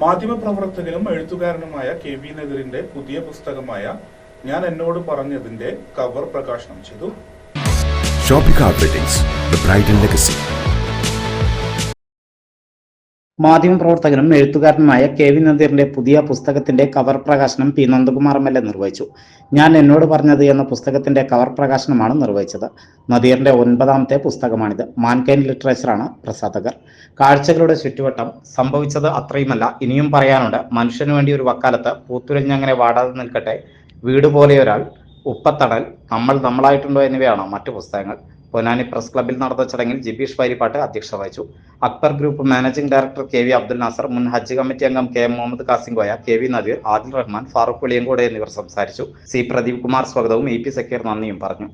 മാധ്യമപ്രവർത്തകനും എഴുത്തുകാരനുമായ KV നദീറിന്റെ പുതിയ പുസ്തകമായ ഞാൻ എന്നോട് പറഞ്ഞതിന്റെ കവർ പ്രകാശനം ചെയ്തു. മാധ്യമപ്രവർത്തകനും എഴുത്തുകാരനുമായ KV നദീറിന്റെ പുതിയ പുസ്തകത്തിന്റെ കവർ പ്രകാശനം പി നന്ദകുമാർ MLA നിർവഹിച്ചു. ഞാൻ എന്നോട് പറഞ്ഞത് എന്ന പുസ്തകത്തിന്റെ കവർ പ്രകാശനമാണ് നിർവഹിച്ചത്. നദീറിന്റെ 9ാമത്തെ പുസ്തകമാണിത്. മാൻകൈൻഡ് ലിറ്ററേച്ചറാണ് പ്രസാധകർ. കാഴ്ചകളുടെ ചുറ്റുവട്ടം, സംഭവിച്ചത് അത്രയുമല്ല, ഇനിയും പറയാനുണ്ട്, മനുഷ്യനു വേണ്ടി ഒരു വക്കാലത്ത്, പൂത്തുലഞ്ഞങ്ങനെ വാടാതെ നിൽക്കട്ടെ, വീട് പോലെ ഒരാൾ, ഉപ്പത്തടൽ, നമ്മൾ നമ്മളായിട്ടുണ്ടോ എന്നിവയാണ് മറ്റു പുസ്തകങ്ങൾ. പൊന്നാനി പ്രസ് ക്ലബ്ബിൽ നടന്ന ചടങ്ങിൽ ജിബീഷ് വാരിപ്പാട്ട് അധ്യക്ഷത വഹിച്ചു. Akbar group managing director KV Abdul Nasar, മുൻ ഹജ്ജ് കമ്മിറ്റി അംഗം KM മുഹമ്മദ് കാസിംകോയ, KV നദീർ, ആദിൽ റഹ്മാൻ, ഫാറൂഖ് വെളിയങ്കോട് എന്നിവർ സംസാരിച്ചു. C പ്രദീപ് കുമാർ സ്വാഗതവും EP സക്കീർ നന്ദിയും പറഞ്ഞു.